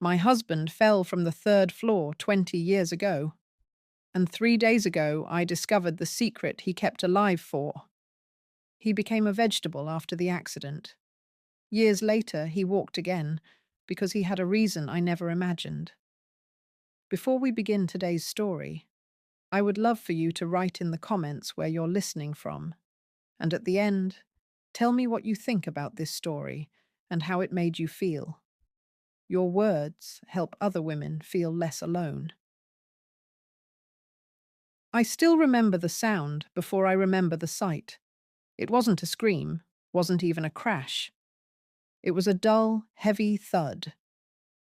My husband fell from the third floor 20 years ago, and 3 days ago I discovered the secret he kept alive for. He became a vegetable after the accident. Years later, he walked again because he had a reason I never imagined. Before we begin today's story, I would love for you to write in the comments where you're listening from, and at the end, tell me what you think about this story and how it made you feel. Your words help other women feel less alone. I still remember the sound before I remember the sight. It wasn't a scream, wasn't even a crash. It was a dull, heavy thud,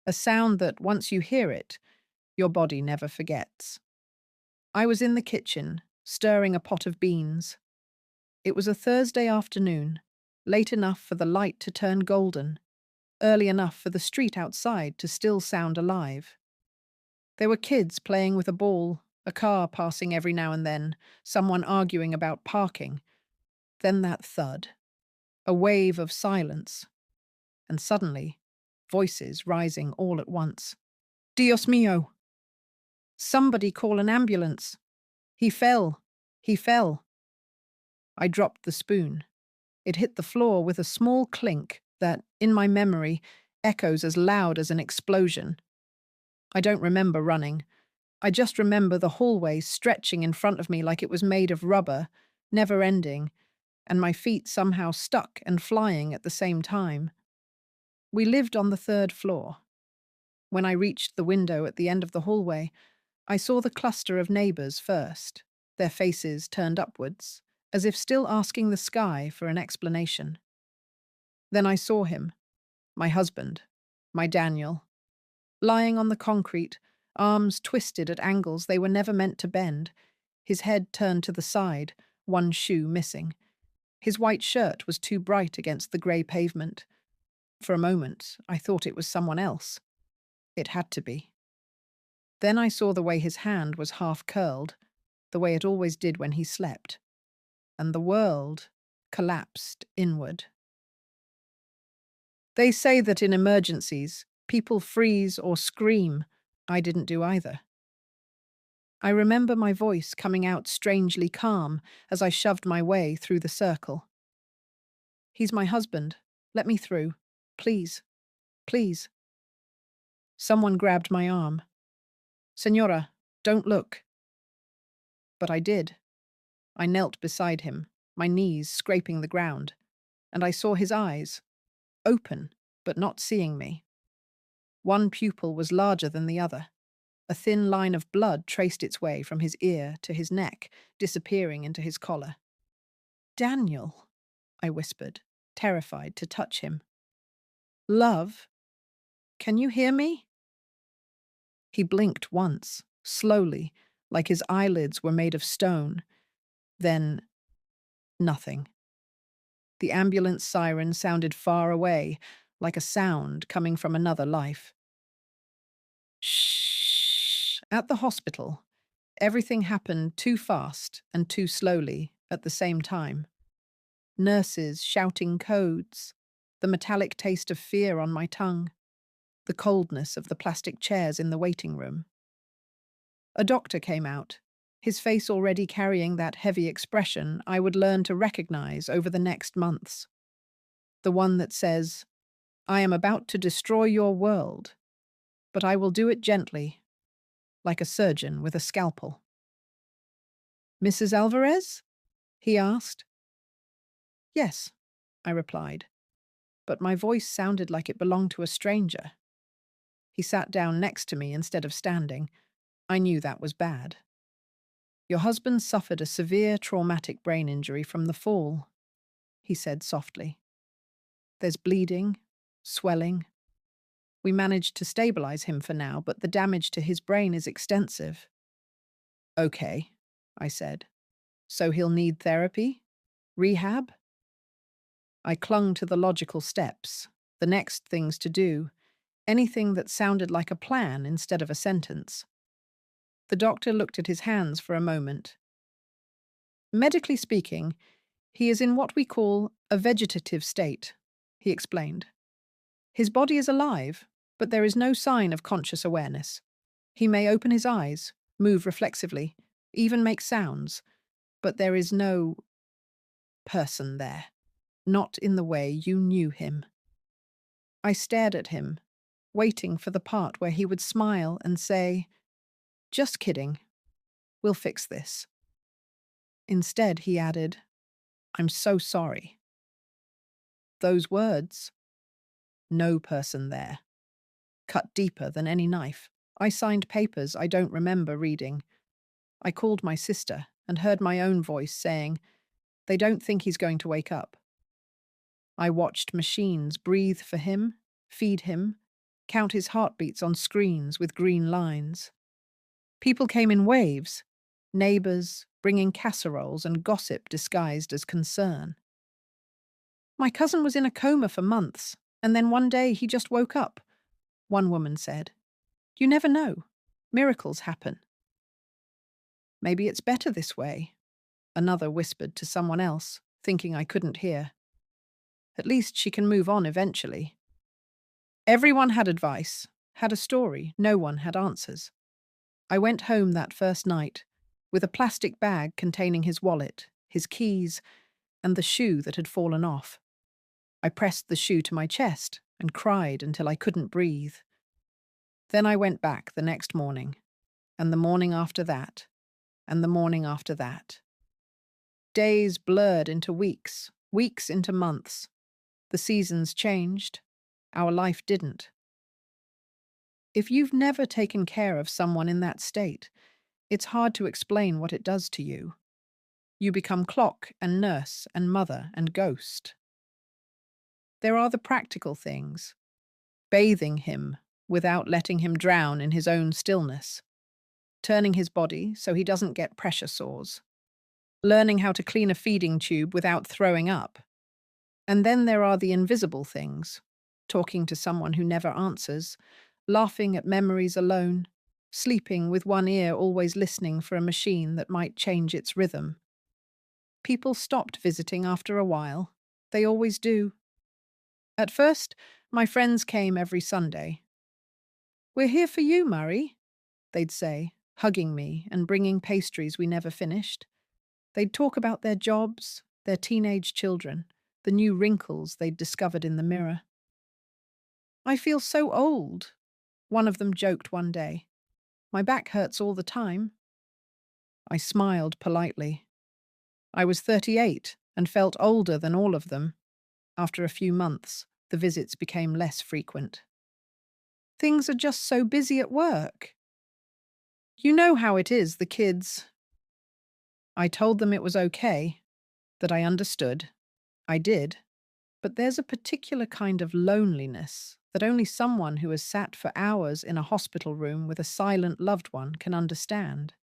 a sound that, once you hear it, your body never forgets. I was in the kitchen, stirring a pot of beans. It was a Thursday afternoon, late enough for the light to turn golden, early enough for the street outside to still sound alive. There were kids playing with a ball, a car passing every now and then, someone arguing about parking. Then that thud, a wave of silence, and suddenly, voices rising all at once. Dios mío! Somebody call an ambulance! He fell! He fell! I dropped the spoon. It hit the floor with a small clink that, in my memory, echoes as loud as an explosion. I don't remember running. I just remember the hallway stretching in front of me like it was made of rubber, never ending, and my feet somehow stuck and flying at the same time. We lived on the third floor. When I reached the window at the end of the hallway, I saw the cluster of neighbors first, their faces turned upwards, as if still asking the sky for an explanation. Then I saw him, my husband, my Daniel, lying on the concrete, arms twisted at angles they were never meant to bend, his head turned to the side, one shoe missing. His white shirt was too bright against the grey pavement. For a moment, I thought it was someone else. It had to be. Then I saw the way his hand was half curled, the way it always did when he slept, and the world collapsed inward. They say that in emergencies, people freeze or scream. I didn't do either. I remember my voice coming out strangely calm as I shoved my way through the circle. He's my husband. Let me through. Please. Please. Someone grabbed my arm. Senora, don't look. But I did. I knelt beside him, my knees scraping the ground, and I saw his eyes, open but not seeing me. One pupil was larger than the other. A thin line of blood traced its way from his ear to his neck, disappearing into his collar. Daniel, I whispered, terrified to touch him. Love, can you hear me? He blinked once, slowly, like his eyelids were made of stone. Then, nothing. The ambulance siren sounded far away, like a sound coming from another life. Shh. At the hospital, everything happened too fast and too slowly at the same time. Nurses shouting codes, the metallic taste of fear on my tongue, the coldness of the plastic chairs in the waiting room. A doctor came out, his face already carrying that heavy expression I would learn to recognize over the next months. The one that says, I am about to destroy your world, but I will do it gently, like a surgeon with a scalpel. Mrs. Alvarez? He asked. Yes, I replied, but my voice sounded like it belonged to a stranger. He sat down next to me instead of standing. I knew that was bad. Your husband suffered a severe traumatic brain injury from the fall, he said softly. There's bleeding, swelling. We managed to stabilize him for now, but the damage to his brain is extensive. Okay, I said. So he'll need therapy? Rehab? I clung to the logical steps, the next things to do, anything that sounded like a plan instead of a sentence. The doctor looked at his hands for a moment. Medically speaking, he is in what we call a vegetative state, he explained. His body is alive, but there is no sign of conscious awareness. He may open his eyes, move reflexively, even make sounds, but there is no person there, not in the way you knew him. I stared at him, waiting for the part where he would smile and say, "Just kidding, we'll fix this." Instead, he added, "I'm so sorry." Those words, "no person there," cut deeper than any knife. I signed papers I don't remember reading. I called my sister and heard my own voice saying, "They don't think he's going to wake up." I watched machines breathe for him, feed him, count his heartbeats on screens with green lines. People came in waves, neighbors bringing casseroles and gossip disguised as concern. "My cousin was in a coma for months, and then one day he just woke up," one woman said. "You never know. Miracles happen." "Maybe it's better this way," another whispered to someone else, thinking I couldn't hear. "At least she can move on eventually." Everyone had advice, had a story, no one had answers. I went home that first night, with a plastic bag containing his wallet, his keys, and the shoe that had fallen off. I pressed the shoe to my chest and cried until I couldn't breathe. Then I went back the next morning, and the morning after that, and the morning after that. Days blurred into weeks, weeks into months. The seasons changed. Our life didn't. If you've never taken care of someone in that state, it's hard to explain what it does to you. You become clock and nurse and mother and ghost. There are the practical things. Bathing him without letting him drown in his own stillness. Turning his body so he doesn't get pressure sores. Learning how to clean a feeding tube without throwing up. And then there are the invisible things. Talking to someone who never answers. Laughing at memories alone. Sleeping with one ear always listening for a machine that might change its rhythm. People stopped visiting after a while. They always do. At first, my friends came every Sunday. "We're here for you, Murray," they'd say, hugging me and bringing pastries we never finished. They'd talk about their jobs, their teenage children, the new wrinkles they'd discovered in the mirror. "I feel so old," one of them joked one day. "My back hurts all the time." I smiled politely. I was 38 and felt older than all of them. After a few months, the visits became less frequent. "Things are just so busy at work. You know how it is, the kids." I told them it was okay, that I understood. I did. But there's a particular kind of loneliness that only someone who has sat for hours in a hospital room with a silent loved one can understand.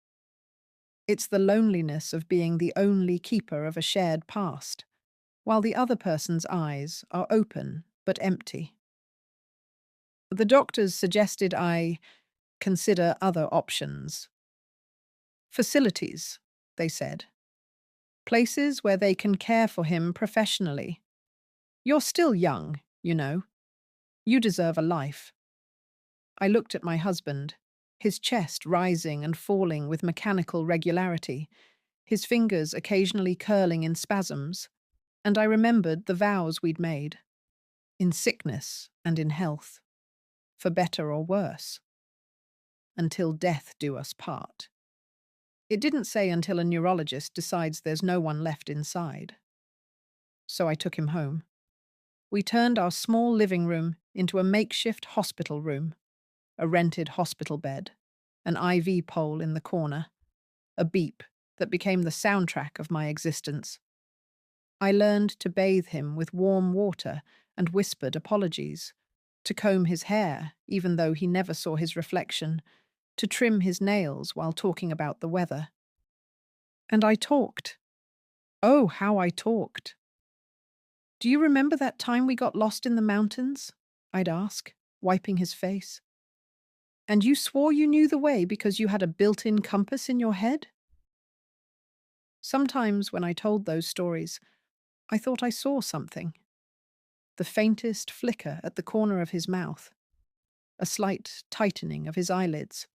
It's the loneliness of being the only keeper of a shared past, while the other person's eyes are open but empty. The doctors suggested I consider other options. Facilities, they said. Places where they can care for him professionally. "You're still young, you know. You deserve a life." I looked at my husband, his chest rising and falling with mechanical regularity, his fingers occasionally curling in spasms, and I remembered the vows we'd made, in sickness and in health, for better or worse, until death do us part. It didn't say until a neurologist decides there's no one left inside. So I took him home. We turned our small living room into a makeshift hospital room, a rented hospital bed, an IV pole in the corner, a beep that became the soundtrack of my existence. I learned to bathe him with warm water and whispered apologies, to comb his hair even though he never saw his reflection, to trim his nails while talking about the weather. And I talked. Oh, how I talked. "Do you remember that time we got lost in the mountains?" I'd ask, wiping his face. "And you swore you knew the way because you had a built-in compass in your head?" Sometimes when I told those stories, I thought I saw something. The faintest flicker at the corner of his mouth. a slight tightening of his eyelids.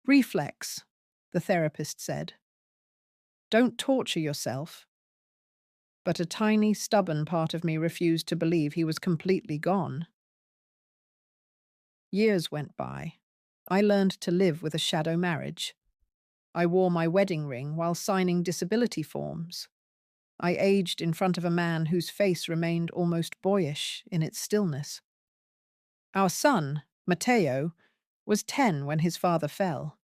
Reflex, the therapist said. Don't torture yourself. But a tiny, stubborn part of me refused to believe he was completely gone. Years went by. I learned to live with a shadow marriage. I wore my wedding ring while signing disability forms. I aged in front of a man whose face remained almost boyish in its stillness. Our son, Matteo, was 10 when his father fell.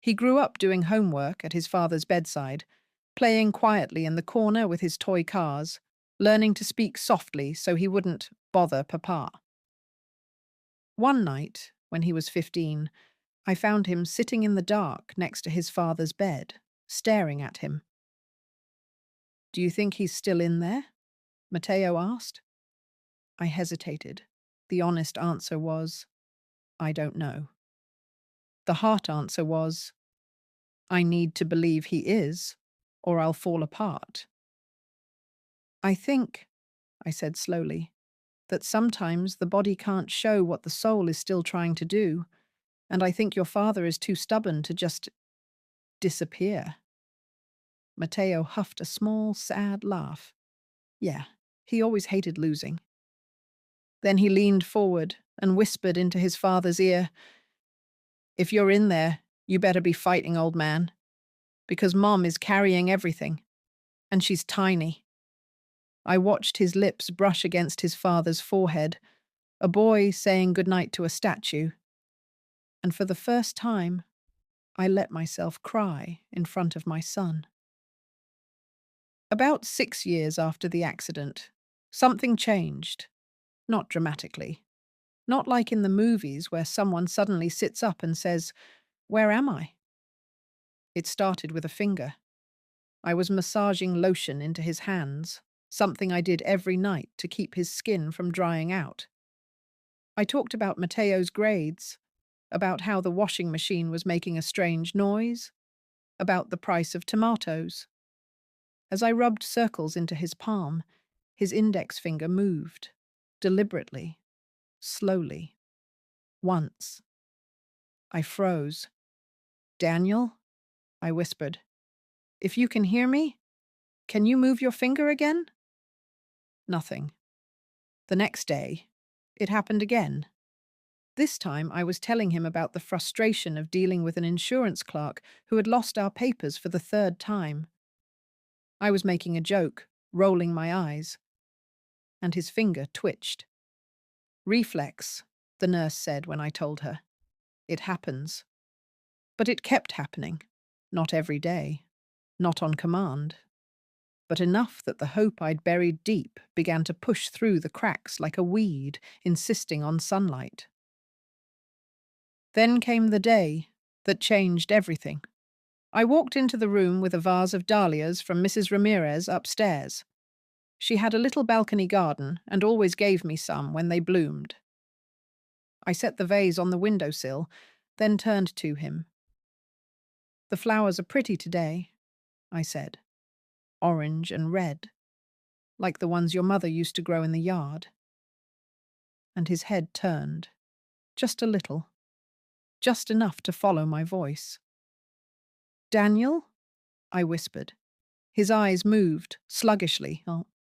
He grew up doing homework at his father's bedside, playing quietly in the corner with his toy cars, learning to speak softly so he wouldn't bother Papa. One night, when he was 15, I found him sitting in the dark next to his father's bed, staring at him. "Do you think he's still in there?" Matteo asked. I hesitated. The honest answer was, "I don't know." The heart answer was, "I need to believe he is, or I'll fall apart." "I think," I said slowly, "that sometimes the body can't show what the soul is still trying to do, and I think your father is too stubborn to just disappear." Matteo huffed a small, sad laugh. Yeah, he always hated losing. Then he leaned forward and whispered into his father's ear, "If you're in there, you better be fighting, old man, because Mom is carrying everything, and she's tiny." I watched his lips brush against his father's forehead, a boy saying goodnight to a statue. And for the first time, I let myself cry in front of my son. About 6 years after the accident, something changed. Not dramatically. Not like in the movies where someone suddenly sits up and says, "Where am I?" It started with a finger. I was massaging lotion into his hands, something I did every night to keep his skin from drying out. I talked about Matteo's grades, about how the washing machine was making a strange noise, about the price of tomatoes. As I rubbed circles into his palm, his index finger moved, deliberately, slowly. Once. I froze. "Daniel?" I whispered. "If you can hear me, can you move your finger again?" Nothing. The next day, it happened again. This time I was telling him about the frustration of dealing with an insurance clerk who had lost our papers for the 3rd time. I was making a joke, rolling my eyes, and his finger twitched. "Reflex," the nurse said when I told her. "It happens." But it kept happening. Not every day. Not on command. But enough that the hope I'd buried deep began to push through the cracks like a weed, insisting on sunlight. Then came the day that changed everything. I walked into the room with a vase of dahlias from Mrs. Ramirez upstairs. She had a little balcony garden and always gave me some when they bloomed. I set the vase on the windowsill, then turned to him. "The flowers are pretty today," I said. "Orange and red, like the ones your mother used to grow in the yard." And his head turned, just a little, just enough to follow my voice. "Daniel?" I whispered. His eyes moved, sluggishly,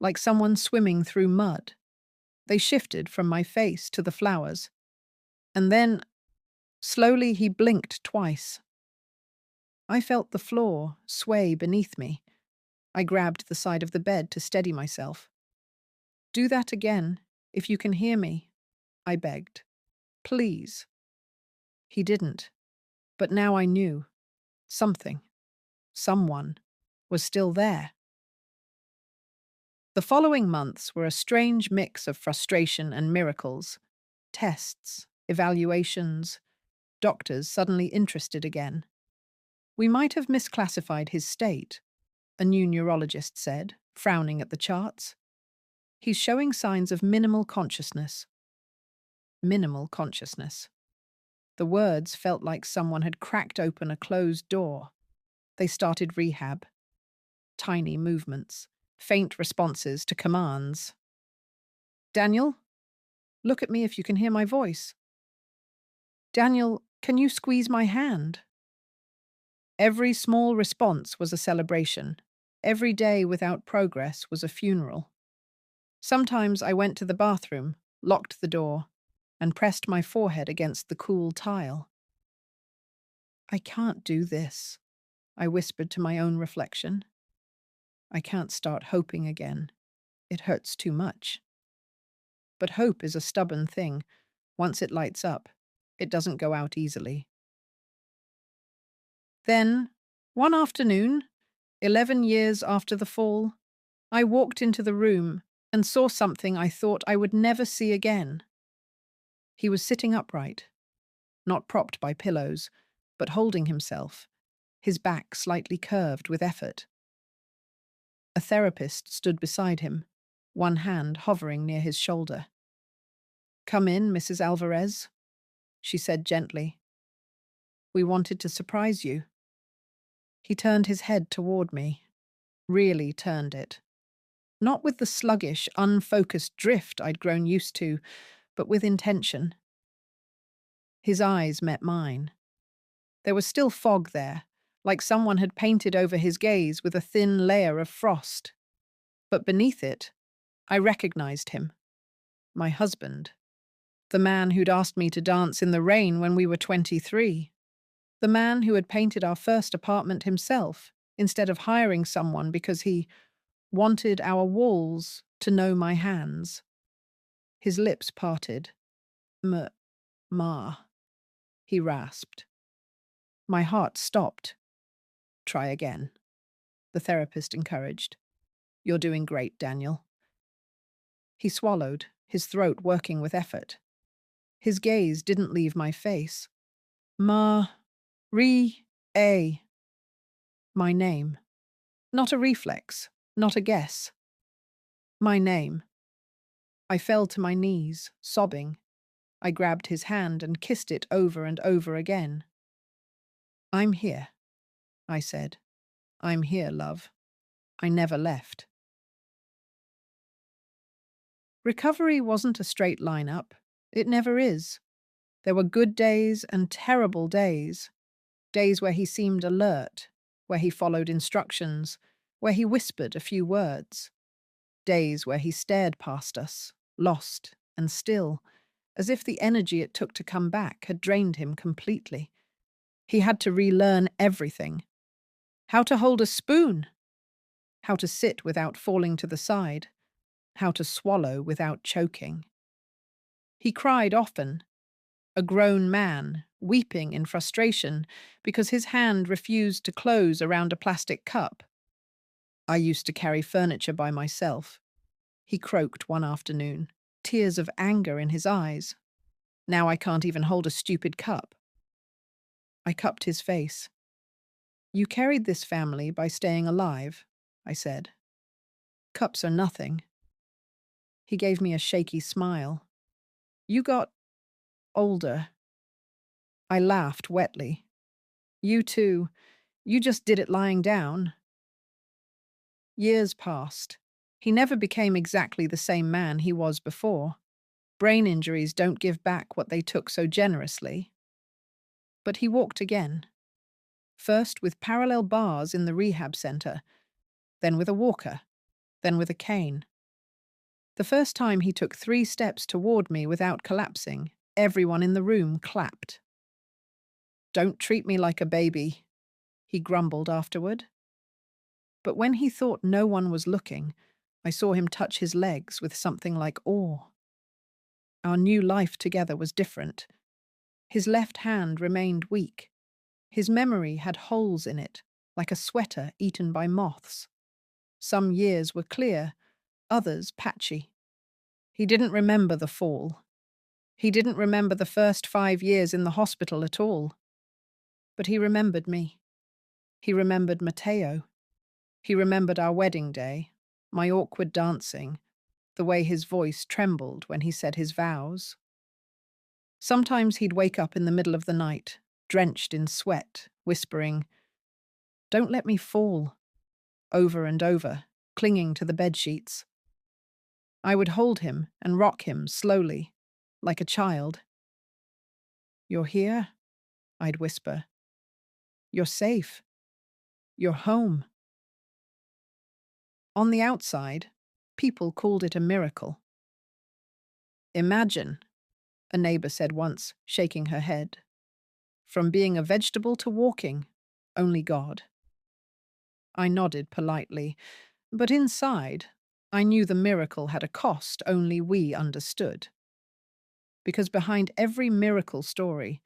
like someone swimming through mud. They shifted from my face to the flowers. And then, slowly, he blinked twice. I felt the floor sway beneath me. I grabbed the side of the bed to steady myself. "Do that again, if you can hear me," I begged. "Please." He didn't. But now I knew. Something, someone, was still there. The following months were a strange mix of frustration and miracles. Tests, evaluations, doctors suddenly interested again. "We might have misclassified his state," a new neurologist said, frowning at the charts. "He's showing signs of minimal consciousness." Minimal consciousness. The words felt like someone had cracked open a closed door. They started rehab. Tiny movements, faint responses to commands. "Daniel, look at me if you can hear my voice." Daniel, can you squeeze my hand? Every small response was a celebration. Every day without progress was a funeral. Sometimes I went to the bathroom, locked the door, and pressed my forehead against the cool tile. I can't do this, I whispered to my own reflection. I can't start hoping again. It hurts too much. But hope is a stubborn thing. Once it lights up, it doesn't go out easily. Then, one afternoon, 11 years after the fall, I walked into the room and saw something I thought I would never see again. He was sitting upright, not propped by pillows, but holding himself, his back slightly curved with effort. A therapist stood beside him, one hand hovering near his shoulder. "Come in, Mrs. Alvarez," she said gently. "We wanted to surprise you." He turned his head toward me, really turned it. Not with the sluggish, unfocused drift I'd grown used to, but with intention. His eyes met mine. There was still fog there, like someone had painted over his gaze with a thin layer of frost. But beneath it, I recognized him. My husband. The man who'd asked me to dance in the rain when we were 23. The man who had painted our first apartment himself, instead of hiring someone because he wanted our walls to know my hands. His lips parted. Ma, he rasped. My heart stopped. "Try again," the therapist encouraged. "You're doing great, Daniel." He swallowed, his throat working with effort. His gaze didn't leave my face. "A." My name. Not a reflex, not a guess. My name. I fell to my knees, sobbing. I grabbed his hand and kissed it over and over again. "I'm here," I said. "I'm here, love." I never left. Recovery wasn't a straight line up. It never is. There were good days and terrible days. Days where he seemed alert, where he followed instructions, where he whispered a few words. Days where he stared past us, lost and still, as if the energy it took to come back had drained him completely. He had to relearn everything. How to hold a spoon. How to sit without falling to the side. How to swallow without choking. He cried often, a grown man, weeping in frustration because his hand refused to close around a plastic cup. "I used to carry furniture by myself," he croaked one afternoon, tears of anger in his eyes. "Now I can't even hold a stupid cup." I cupped his face. "You carried this family by staying alive," I said. "Cups are nothing." He gave me a shaky smile. "You got older." I laughed wetly. "You too. You just did it lying down." Years passed. He never became exactly the same man he was before. Brain injuries don't give back what they took so generously. But he walked again. First with parallel bars in the rehab center, then with a walker, then with a cane. The first time he took 3 steps toward me without collapsing, everyone in the room clapped. "Don't treat me like a baby," he grumbled afterward. But when he thought no one was looking, I saw him touch his legs with something like awe. Our new life together was different. His left hand remained weak. His memory had holes in it, like a sweater eaten by moths. Some years were clear, others patchy. He didn't remember the fall. He didn't remember the first 5 years in the hospital at all. But he remembered me. He remembered Matteo. He remembered our wedding day, my awkward dancing, the way his voice trembled when he said his vows. Sometimes he'd wake up in the middle of the night, drenched in sweat, whispering, "Don't let me fall," over and over, clinging to the bedsheets. I would hold him and rock him slowly, like a child. "You're here," I'd whisper. "You're safe. You're home." On the outside, people called it a miracle. "Imagine," a neighbor said once, shaking her head. "From being a vegetable to walking, only God." I nodded politely, but inside, I knew the miracle had a cost only we understood. Because behind every miracle story,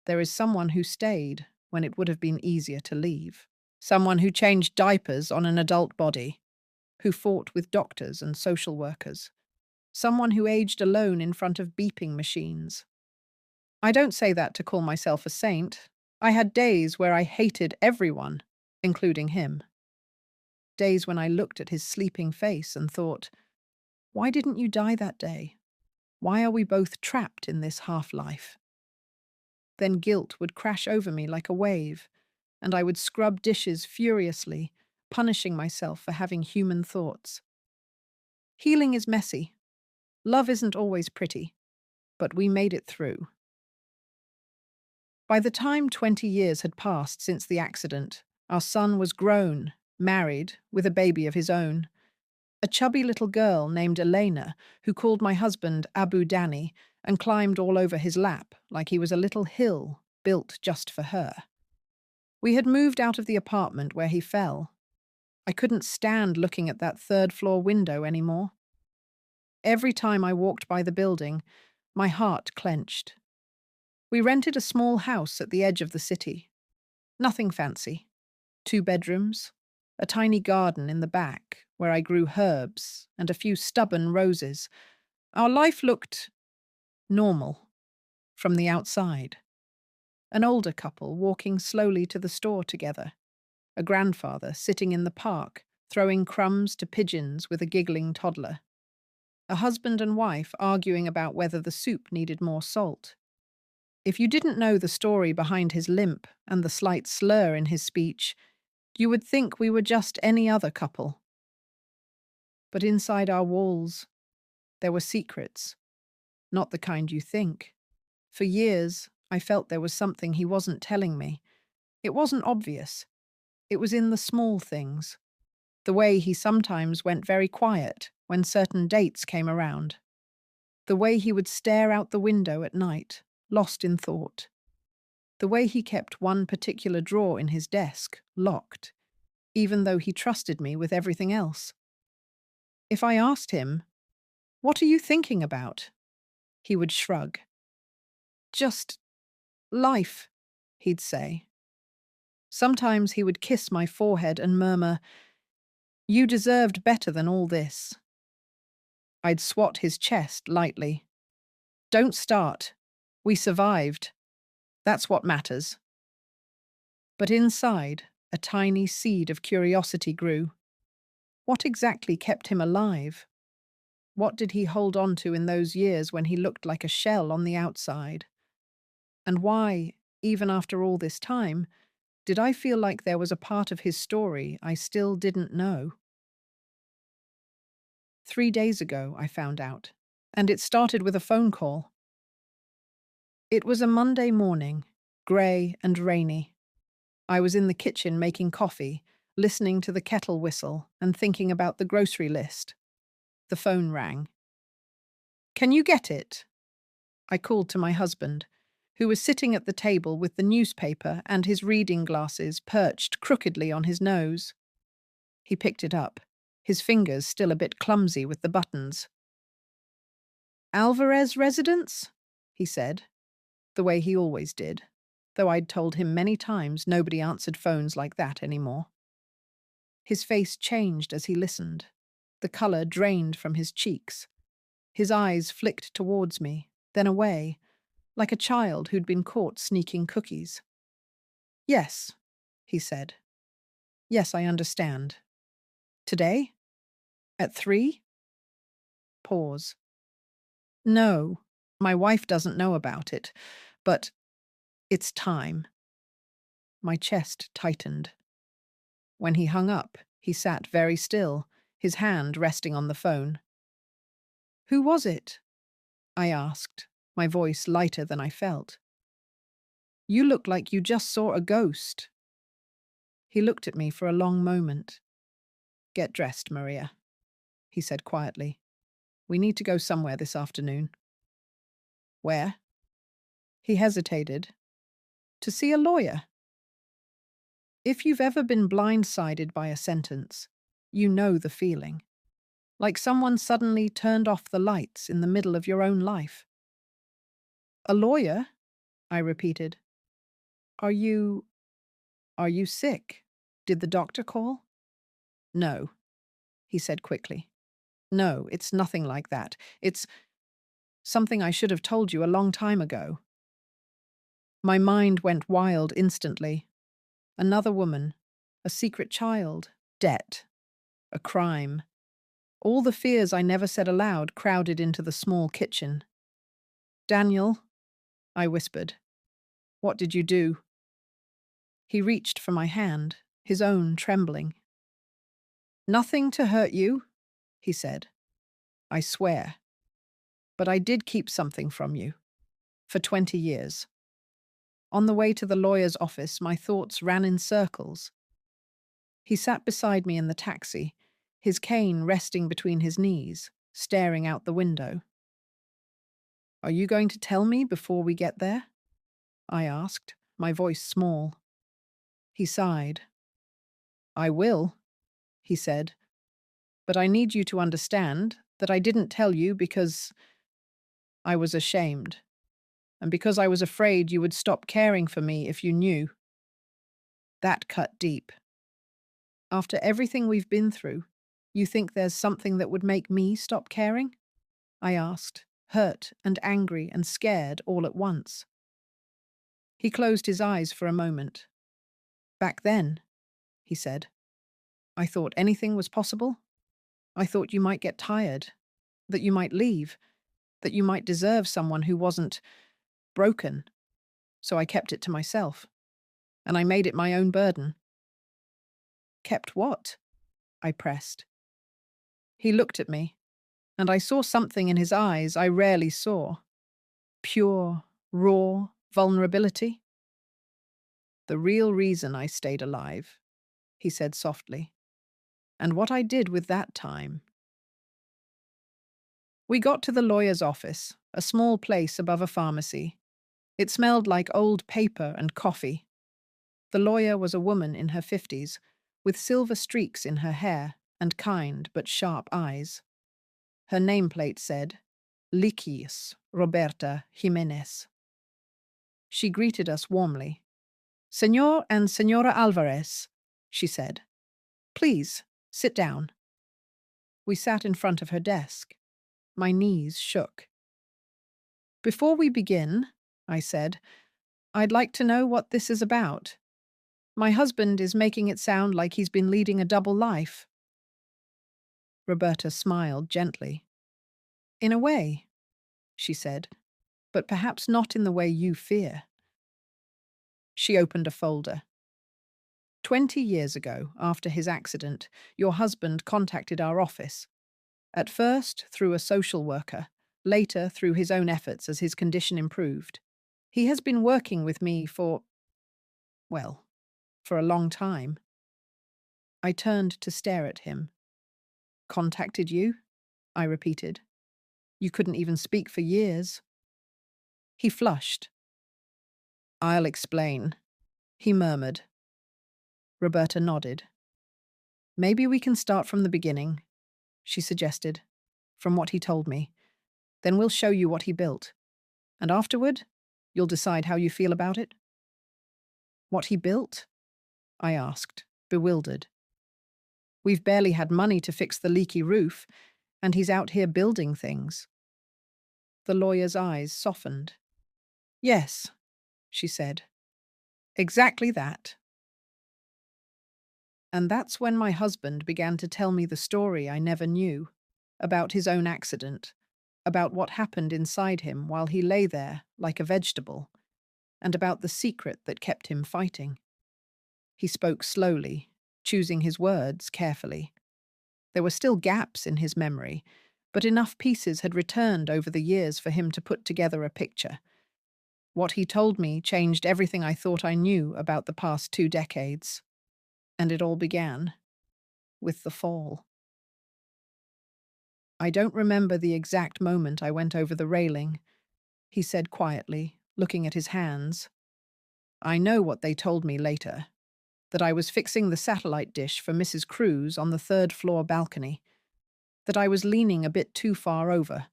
there is someone who stayed when it would have been easier to leave. Someone who changed diapers on an adult body, who fought with doctors and social workers. Someone who aged alone in front of beeping machines. I don't say that to call myself a saint. I had days where I hated everyone, including him. Days when I looked at his sleeping face and thought, why didn't you die that day? Why are we both trapped in this half-life? Then guilt would crash over me like a wave, and I would scrub dishes furiously, punishing myself for having human thoughts. Healing is messy. Love isn't always pretty, but we made it through. By the time 20 years had passed since the accident, our son was grown, married, with a baby of his own. A chubby little girl named Elena, who called my husband Abu Dani and climbed all over his lap like he was a little hill built just for her. We had moved out of the apartment where he fell. I couldn't stand looking at that third-floor window anymore. Every time I walked by the building, my heart clenched. We rented a small house at the edge of the city. Nothing fancy. 2 bedrooms, a tiny garden in the back where I grew herbs and a few stubborn roses. Our life looked normal from the outside. An older couple walking slowly to the store together. A grandfather sitting in the park, throwing crumbs to pigeons with a giggling toddler. A husband and wife arguing about whether the soup needed more salt. If you didn't know the story behind his limp and the slight slur in his speech, you would think we were just any other couple. But inside our walls, there were secrets. Not the kind you think. For years, I felt there was something he wasn't telling me. It wasn't obvious. It was in the small things. The way he sometimes went very quiet when certain dates came around. The way he would stare out the window at night, lost in thought. The way he kept one particular drawer in his desk locked, even though he trusted me with everything else. If I asked him, "What are you thinking about?" he would shrug. "Just life," he'd say. Sometimes he would kiss my forehead and murmur, "You deserved better than all this." I'd swat his chest lightly. "Don't start. We survived. That's what matters." But inside, a tiny seed of curiosity grew. What exactly kept him alive? What did he hold on to in those years when he looked like a shell on the outside? And why, even after all this time, did I feel like there was a part of his story I still didn't know? 3 days ago, I found out, and it started with a phone call. It was a Monday morning, grey and rainy. I was in the kitchen making coffee, listening to the kettle whistle and thinking about the grocery list. The phone rang. "Can you get it?" I called to my husband, who was sitting at the table with the newspaper and his reading glasses perched crookedly on his nose. He picked it up, his fingers still a bit clumsy with the buttons. "Alvarez residence?" he said, the way he always did, though I'd told him many times nobody answered phones like that anymore. His face changed as he listened. The colour drained from his cheeks. His eyes flicked towards me, then away, like a child who'd been caught sneaking cookies. "Yes," he said. "Yes, I understand. Today? At 3? Pause. "No, my wife doesn't know about it, but it's time." My chest tightened. When he hung up, he sat very still, his hand resting on the phone. "Who was it?" I asked, my voice lighter than I felt. You look like you just saw a ghost." He looked at me for a long moment. "Get dressed, Maria," he said quietly. "We need to go somewhere this afternoon." "Where?" He hesitated. "To see a lawyer." If you've ever been blindsided by a sentence, you know the feeling. Like someone suddenly turned off the lights in the middle of your own life. "A lawyer?" I repeated. Are you are you sick? Did the doctor call?" "No," he said quickly. "No, it's nothing like that. It's something I should have told you a long time ago." My mind went wild instantly. Another woman, a secret child, debt, a crime. All the fears I never said aloud crowded into the small kitchen. "Daniel," I whispered, "what did you do?" He reached for my hand, his own trembling. "Nothing to hurt you," he said. "I swear. But I did keep something from you. For 20 years. On the way to the lawyer's office, my thoughts ran in circles. He sat beside me in the taxi, his cane resting between his knees, staring out the window. "Are you going to tell me before we get there?" I asked, my voice small. He sighed. "I will," he said, "but I need you to understand that I didn't tell you because I was ashamed, and because I was afraid you would stop caring for me if you knew." That cut deep. "After everything we've been through, you think there's something that would make me stop caring?" I asked, hurt and angry and scared all at once. He closed his eyes for a moment. "Back then," he said, "I thought anything was possible. I thought you might get tired, that you might leave, that you might deserve someone who wasn't broken. So I kept it to myself, and I made it my own burden." "Kept what?" I pressed. He looked at me, and I saw something in his eyes I rarely saw. Pure, raw vulnerability. "The real reason I stayed alive," he said softly, "and what I did with that time." We got to the lawyer's office, a small place above a pharmacy. It smelled like old paper and coffee. The lawyer was a woman in her 50s, with silver streaks in her hair and kind but sharp eyes. Her nameplate said, Liquius Roberta Jimenez. She greeted us warmly. "Señor and Señora Alvarez," she said. "Please, sit down." We sat in front of her desk. My knees shook. "Before we begin," I said, "I'd like to know what this is about. My husband is making it sound like he's been leading a double life." Roberta smiled gently. "In a way," she said, "but perhaps not in the way you fear." She opened a folder. 20 years ago, after his accident, your husband contacted our office. At first, through a social worker, later through his own efforts as his condition improved. He has been working with me well, for a long time." I turned to stare at him. "Contacted you?" I repeated. "You couldn't even speak for years." He flushed. "I'll explain," he murmured. Roberta nodded. "Maybe we can start from the beginning," she suggested, "from what he told me. Then we'll show you what he built. And afterward, you'll decide how you feel about it." "What he built?" I asked, bewildered. "We've barely had money to fix the leaky roof, and he's out here building things." The lawyer's eyes softened. "Yes," she said. "Exactly that." And that's when my husband began to tell me the story I never knew, about his own accident, about what happened inside him while he lay there like a vegetable, and about the secret that kept him fighting. He spoke slowly, choosing his words carefully. There were still gaps in his memory, but enough pieces had returned over the years for him to put together a picture. What he told me changed everything I thought I knew about the past 2 decades. And it all began with the fall. I don't remember the exact moment I went over the railing, he said quietly, looking at his hands. I know what they told me later, that I was fixing the satellite dish for Mrs. Cruz on the third-floor balcony, that I was leaning a bit too far over,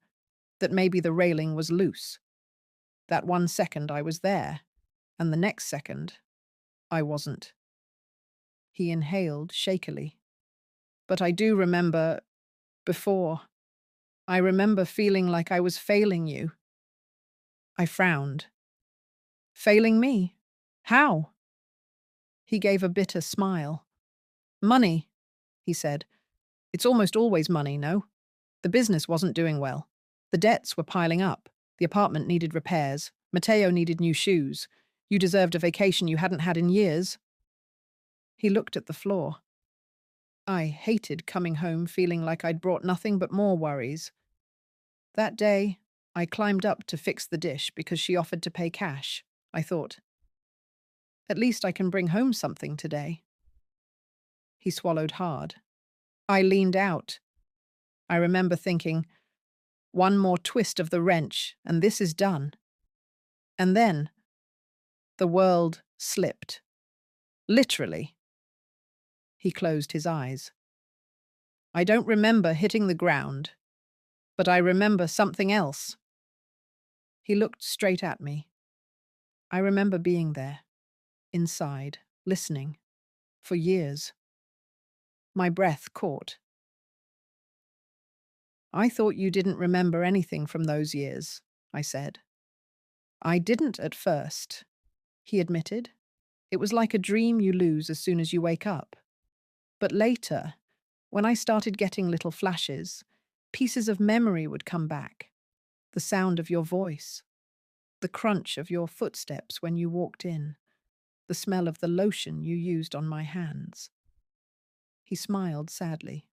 that maybe the railing was loose. That 1 second I was there, and the next second I wasn't. He inhaled shakily. But I do remember before. I remember feeling like I was failing you. I frowned. Failing me? How? He gave a bitter smile. Money, he said. It's almost always money, no? The business wasn't doing well. The debts were piling up. The apartment needed repairs. Mateo needed new shoes. You deserved a vacation you hadn't had in years. He looked at the floor. I hated coming home feeling like I'd brought nothing but more worries. That day, I climbed up to fix the dish because she offered to pay cash. I thought, at least I can bring home something today. He swallowed hard. I leaned out. I remember thinking, one more twist of the wrench, and this is done. And then, the world slipped. Literally. He closed his eyes. I don't remember hitting the ground, but I remember something else. He looked straight at me. I remember being there, inside, listening, for years. My breath caught. I thought you didn't remember anything from those years, I said. I didn't at first, he admitted. It was like a dream you lose as soon as you wake up. But later, when I started getting little flashes, pieces of memory would come back. The sound of your voice, the crunch of your footsteps when you walked in, the smell of the lotion you used on my hands. He smiled sadly.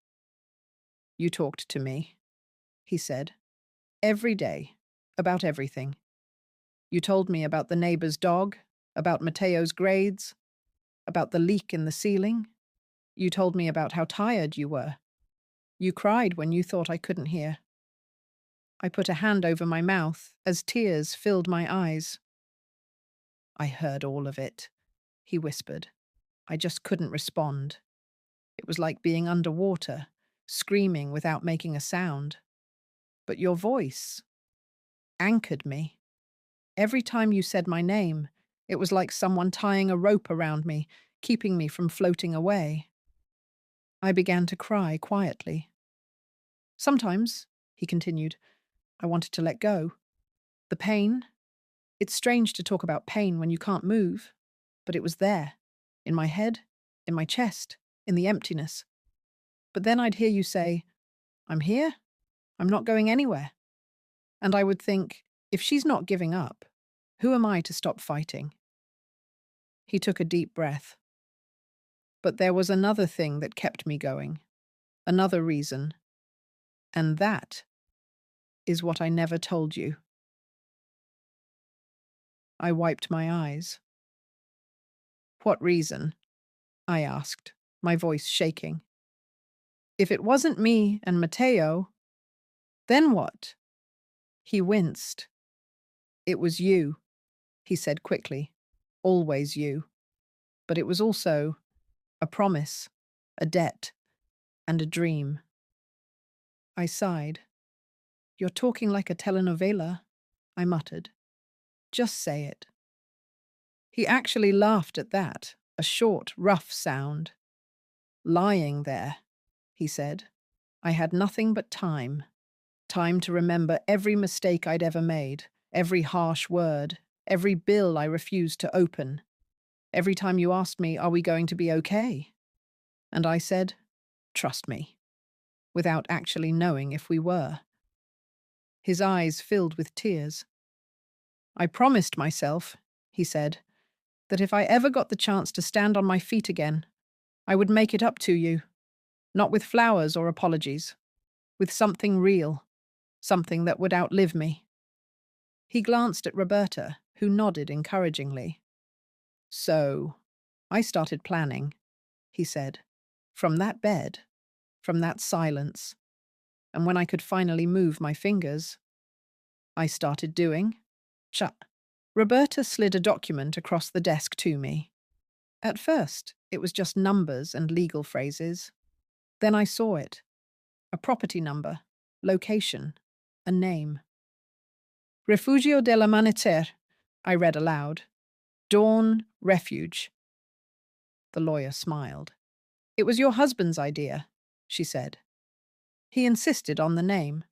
You talked to me, he said, every day, about everything. You told me about the neighbor's dog, about Mateo's grades, about the leak in the ceiling. You told me about how tired you were. You cried when you thought I couldn't hear. I put a hand over my mouth as tears filled my eyes. I heard all of it, he whispered. I just couldn't respond. It was like being underwater, screaming without making a sound. But your voice anchored me. Every time you said my name, it was like someone tying a rope around me, keeping me from floating away. I began to cry quietly. Sometimes, he continued, I wanted to let go. The pain. It's strange to talk about pain when you can't move, but it was there, in my head, in my chest, in the emptiness. But then I'd hear you say, I'm here, I'm not going anywhere. And I would think, if she's not giving up, who am I to stop fighting? He took a deep breath. But there was another thing that kept me going, another reason. And that is what I never told you. I wiped my eyes. What reason? I asked, my voice shaking. If it wasn't me and Mateo, then what? He winced. It was you, he said quickly. Always you. But it was also a promise, a debt, and a dream. I sighed. You're talking like a telenovela, I muttered. Just say it. He actually laughed at that, a short, rough sound. Lying there, he said. I had nothing but time. Time to remember every mistake I'd ever made, every harsh word, every bill I refused to open. Every time you asked me, are we going to be okay? And I said, trust me, without actually knowing if we were. His eyes filled with tears. I promised myself, he said, that if I ever got the chance to stand on my feet again, I would make it up to you, not with flowers or apologies, with something real, something that would outlive me. He glanced at Roberta, who nodded encouragingly. So, I started planning, he said. From that bed, from that silence, and when I could finally move my fingers, I started doing. Cha. Roberta slid a document across the desk to me. At first, it was just numbers and legal phrases. Then I saw it. A property number, location, a name. Refugio dell'Amanecer, I read aloud. Dawn Refuge. The lawyer smiled. It was your husband's idea, she said. He insisted on the name.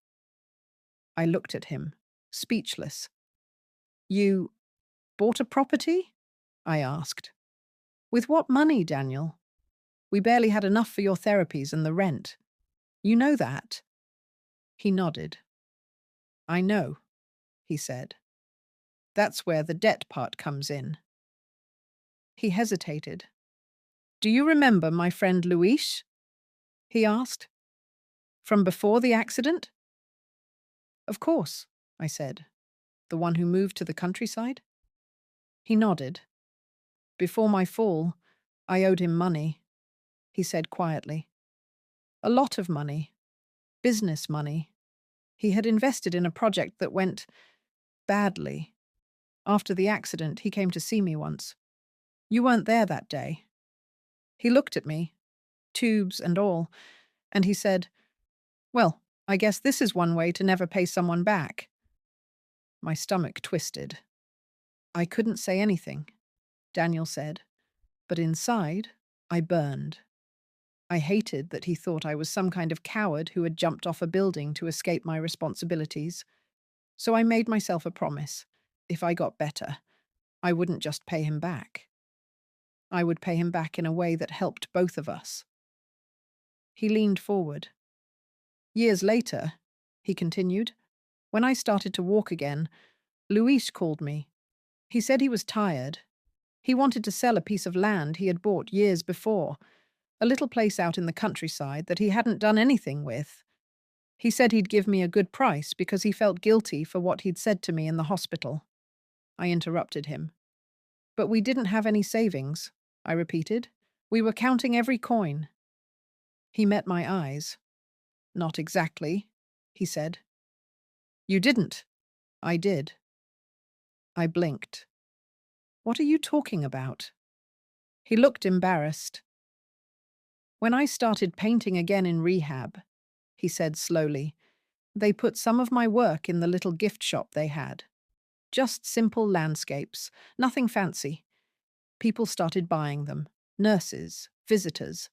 I looked at him, speechless. You bought a property? I asked. With what money, Daniel? We barely had enough for your therapies and the rent. You know that. He nodded. I know, he said. That's where the debt part comes in. He hesitated. Do you remember my friend Luis? He asked. From before the accident? Of course, I said. The one who moved to the countryside? He nodded. Before my fall, I owed him money, he said quietly. A lot of money. Business money. He had invested in a project that went badly. After the accident, he came to see me once. You weren't there that day. He looked at me, tubes and all, and he said, well, I guess this is one way to never pay someone back. My stomach twisted. I couldn't say anything, Daniel said, but inside, I burned. I hated that he thought I was some kind of coward who had jumped off a building to escape my responsibilities. So I made myself a promise. If I got better, I wouldn't just pay him back. I would pay him back in a way that helped both of us. He leaned forward. Years later, he continued, when I started to walk again, Luis called me. He said he was tired. He wanted to sell a piece of land he had bought years before, a little place out in the countryside that he hadn't done anything with. He said he'd give me a good price because he felt guilty for what he'd said to me in the hospital. I interrupted him. But we didn't have any savings, I repeated. We were counting every coin. He met my eyes. Not exactly, he said. You didn't. I did. I blinked. What are you talking about? He looked embarrassed. When I started painting again in rehab, he said slowly, they put some of my work in the little gift shop they had. Just simple landscapes, nothing fancy. People started buying them. Nurses, visitors.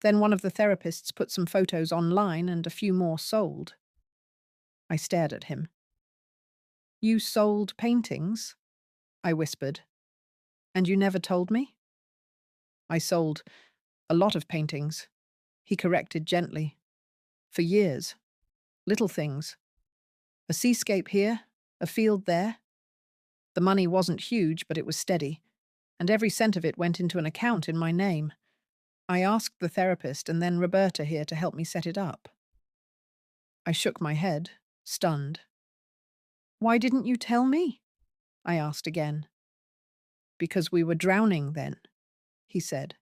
Then one of the therapists put some photos online and a few more sold. I stared at him. You sold paintings? I whispered. And you never told me? I sold a lot of paintings, he corrected gently. For years. Little things. A seascape here, a field there. The money wasn't huge, but it was steady, and every cent of it went into an account in my name. I asked the therapist and then Roberta here to help me set it up. I shook my head, stunned. Why didn't you tell me? I asked again. Because we were drowning then, he said.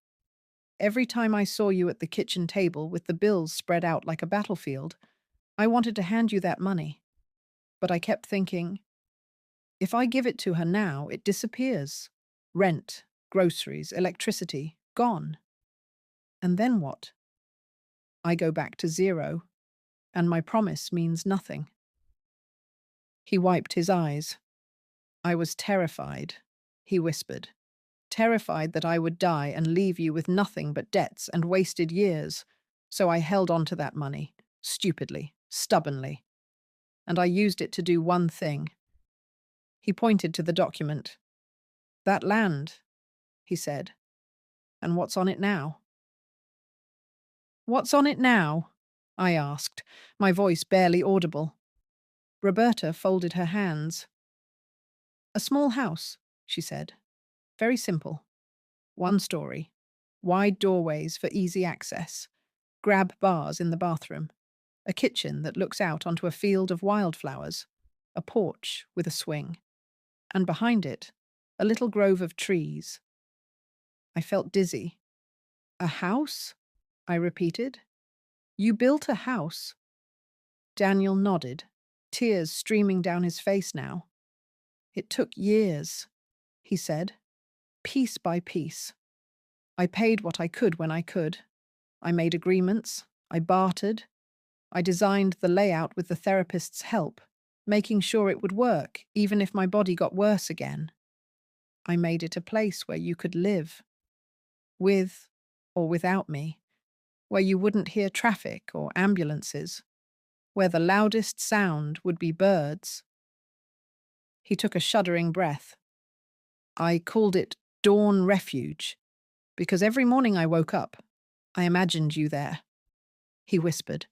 Every time I saw you at the kitchen table with the bills spread out like a battlefield, I wanted to hand you that money. But I kept thinking, if I give it to her now, it disappears. Rent, groceries, electricity, gone. And then what? I go back to zero, and my promise means nothing. He wiped his eyes. I was terrified, he whispered. Terrified that I would die and leave you with nothing but debts and wasted years. So I held on to that money, stupidly, stubbornly. And I used it to do one thing. He pointed to the document. That land, he said. And what's on it now? What's on it now? I asked, my voice barely audible. Roberta folded her hands. A small house, she said. Very simple. One story. Wide doorways for easy access. Grab bars in the bathroom. A kitchen that looks out onto a field of wildflowers. A porch with a swing. and behind it, a little grove of trees. I felt dizzy. A house? I repeated. You built a house? Daniel nodded, tears streaming down his face now. It took years, he said, piece by piece. I paid what I could when I could. I made agreements. I bartered. I designed the layout with the therapist's help, making sure it would work, even if my body got worse again. I made it a place where you could live, with or without me, where you wouldn't hear traffic or ambulances, where the loudest sound would be birds. He took a shuddering breath. I called it Dawn Refuge, because every morning I woke up, I imagined you there, he whispered,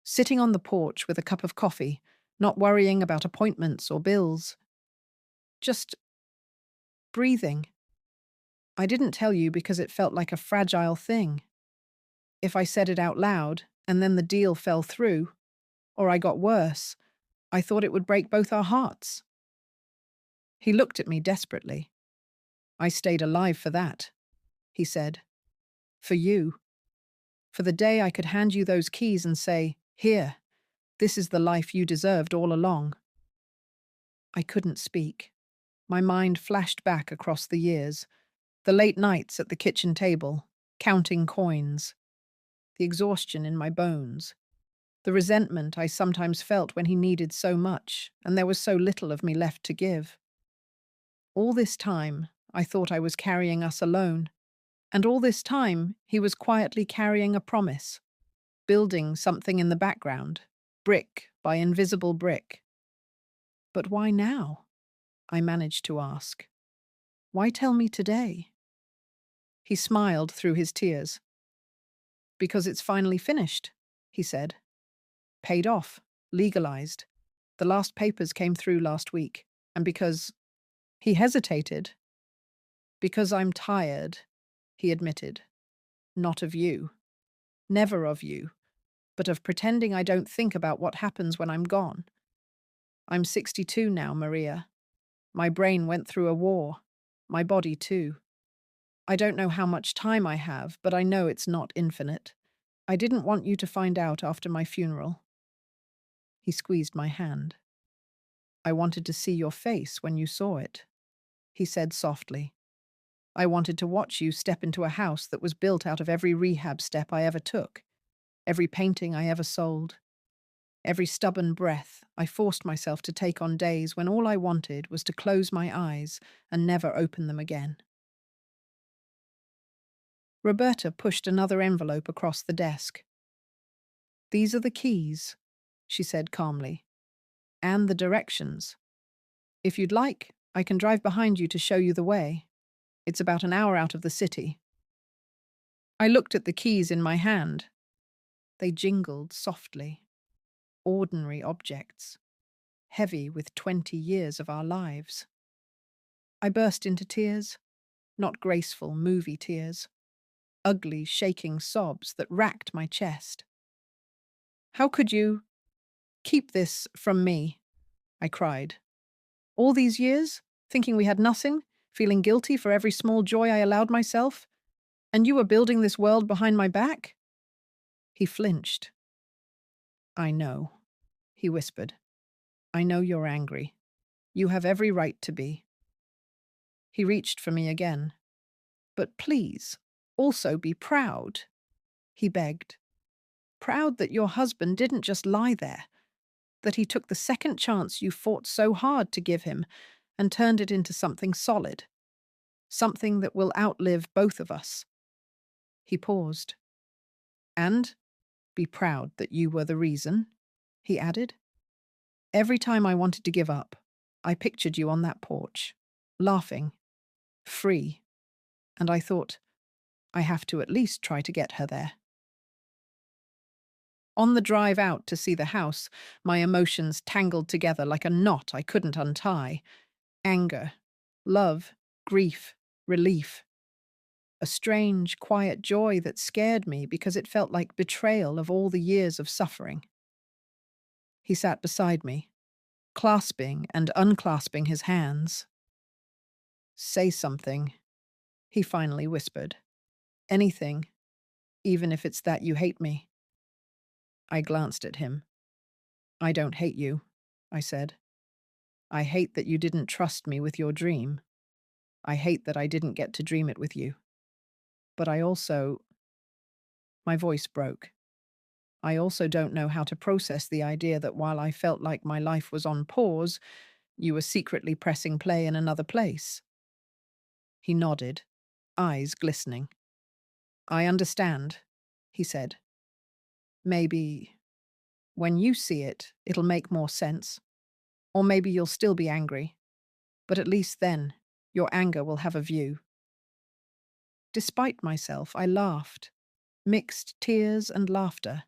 sitting on the porch with a cup of coffee, not worrying about appointments or bills. Just breathing. I didn't tell you because it felt like a fragile thing. If I said it out loud, and then the deal fell through, or I got worse, I thought it would break both our hearts. He looked at me desperately. I stayed alive for that, he said. For you. For the day I could hand you those keys and say, here, this is the life you deserved all along. I couldn't speak. My mind flashed back across the years, the late nights at the kitchen table, counting coins, the exhaustion in my bones, the resentment I sometimes felt when he needed so much and there was so little of me left to give. All this time, I thought I was carrying us alone, and all this time he was quietly carrying a promise, building something in the background, brick by invisible brick. But why now? I managed to ask. Why tell me today? He smiled through his tears. Because it's finally finished, he said. Paid off, legalized. The last papers came through last week, and because he hesitated. Because I'm tired, he admitted. Not of you. Never of you, but of pretending I don't think about what happens when I'm gone. I'm 62 now, Maria. My brain went through a war. My body too. I don't know how much time I have, but I know it's not infinite. I didn't want you to find out after my funeral. He squeezed my hand. I wanted to see your face when you saw it, he said softly. I wanted to watch you step into a house that was built out of every rehab step I ever took, every painting I ever sold, every stubborn breath I forced myself to take on days when all I wanted was to close my eyes and never open them again. Roberta pushed another envelope across the desk. These are the keys, she said calmly, and the directions. If you'd like, I can drive behind you to show you the way. It's about an hour out of the city. I looked at the keys in my hand. They jingled softly. Ordinary objects, heavy with 20 years of our lives. I burst into tears, not graceful movie tears, ugly, shaking sobs that racked my chest. How could you keep this from me? I cried. All these years, thinking we had nothing, feeling guilty for every small joy I allowed myself, and you were building this world behind my back? He flinched. I know, he whispered. I know you're angry. You have every right to be. He reached for me again. But please, also be proud, he begged. Proud that your husband didn't just lie there, that he took the second chance you fought so hard to give him and turned it into something solid, something that will outlive both of us. He paused. And be proud that you were the reason, he added. Every time I wanted to give up, I pictured you on that porch, laughing, free, and I thought, I have to at least try to get her there. On the drive out to see the house, my emotions tangled together like a knot I couldn't untie. Anger, love, grief, relief. A strange, quiet joy that scared me because it felt like betrayal of all the years of suffering. He sat beside me. clasping and unclasping his hands. "Say something," he finally whispered. "Anything, even if it's that you hate me." I glanced at him. "I don't hate you," I said. "I hate that you didn't trust me with your dream. I hate that I didn't get to dream it with you. But I also—" My voice broke. "I also don't know how to process the idea that while I felt like my life was on pause, you were secretly pressing play in another place." He nodded, eyes glistening. "I understand," he said. "Maybe when you see it, it'll make more sense. Or maybe you'll still be angry. But at least then, your anger will have a view." Despite myself, I laughed. Mixed tears and laughter.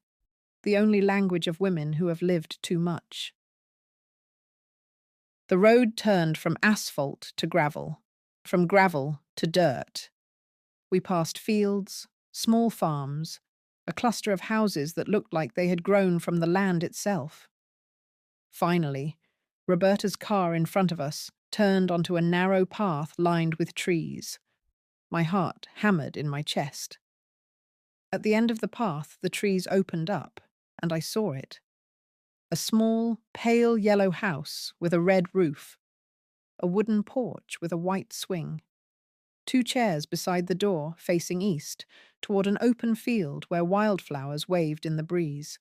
The only language of women who have lived too much. The road turned from asphalt to gravel, from gravel to dirt. We passed fields, small farms, a cluster of houses that looked like they had grown from the land itself. Finally, Roberta's car in front of us turned onto a narrow path lined with trees. My heart hammered in my chest. At the end of the path, the trees opened up, and I saw it. A small, pale yellow house with a red roof, a wooden porch with a white swing, 2 chairs beside the door facing east, toward an open field where wildflowers waved in the breeze.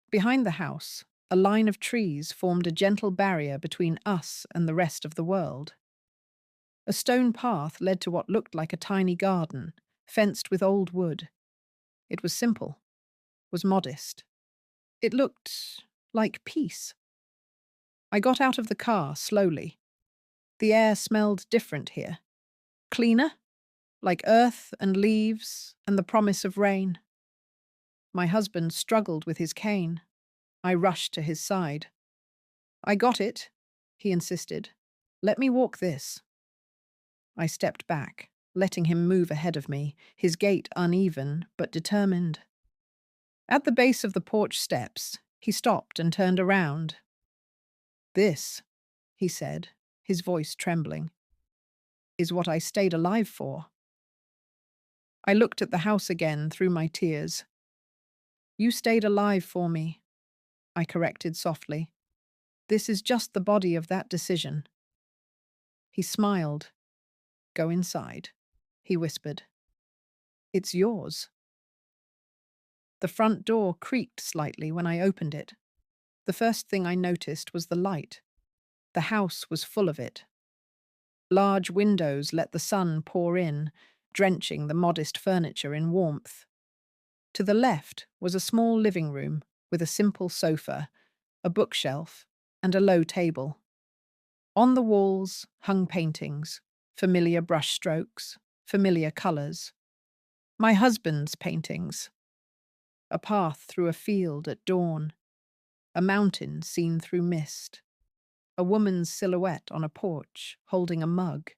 Behind the house, a line of trees formed a gentle barrier between us and the rest of the world. A stone path led to what looked like a tiny garden, fenced with old wood. It was simple, was modest. It looked like peace. I got out of the car slowly. The air smelled different here. Cleaner, like earth and leaves and the promise of rain. My husband struggled with his cane. I rushed to his side. "I got it," he insisted. "Let me walk this." I stepped back, letting him move ahead of me, his gait uneven but determined. At the base of the porch steps, he stopped and turned around. "This," he said, his voice trembling, "is what I stayed alive for." I looked at the house again through my tears. "You stayed alive for me," I corrected softly. "This is just the body of that decision." He smiled. "Go inside," he whispered. "It's yours." The front door creaked slightly when I opened it. The first thing I noticed was the light. The house was full of it. Large windows let the sun pour in, drenching the modest furniture in warmth. To the left was a small living room with a simple sofa, a bookshelf, and a low table. On the walls hung paintings, familiar brushstrokes, familiar colours. My husband's paintings. A path through a field at dawn, a mountain seen through mist, a woman's silhouette on a porch holding a mug.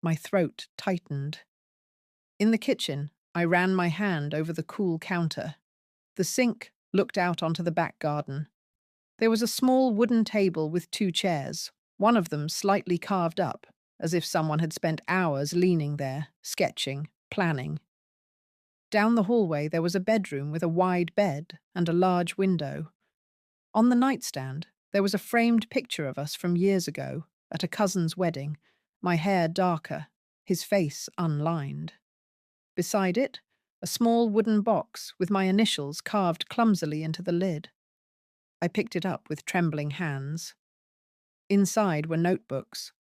My throat tightened. In the kitchen, I ran my hand over the cool counter. The sink looked out onto the back garden. There was a small wooden table with 2 chairs, one of them slightly carved up, as if someone had spent hours leaning there, sketching, planning. Down the hallway there was a bedroom with a wide bed and a large window. On the nightstand, there was a framed picture of us from years ago, at a cousin's wedding, my hair darker, his face unlined. Beside it, a small wooden box with my initials carved clumsily into the lid. I picked it up with trembling hands. Inside were notebooks,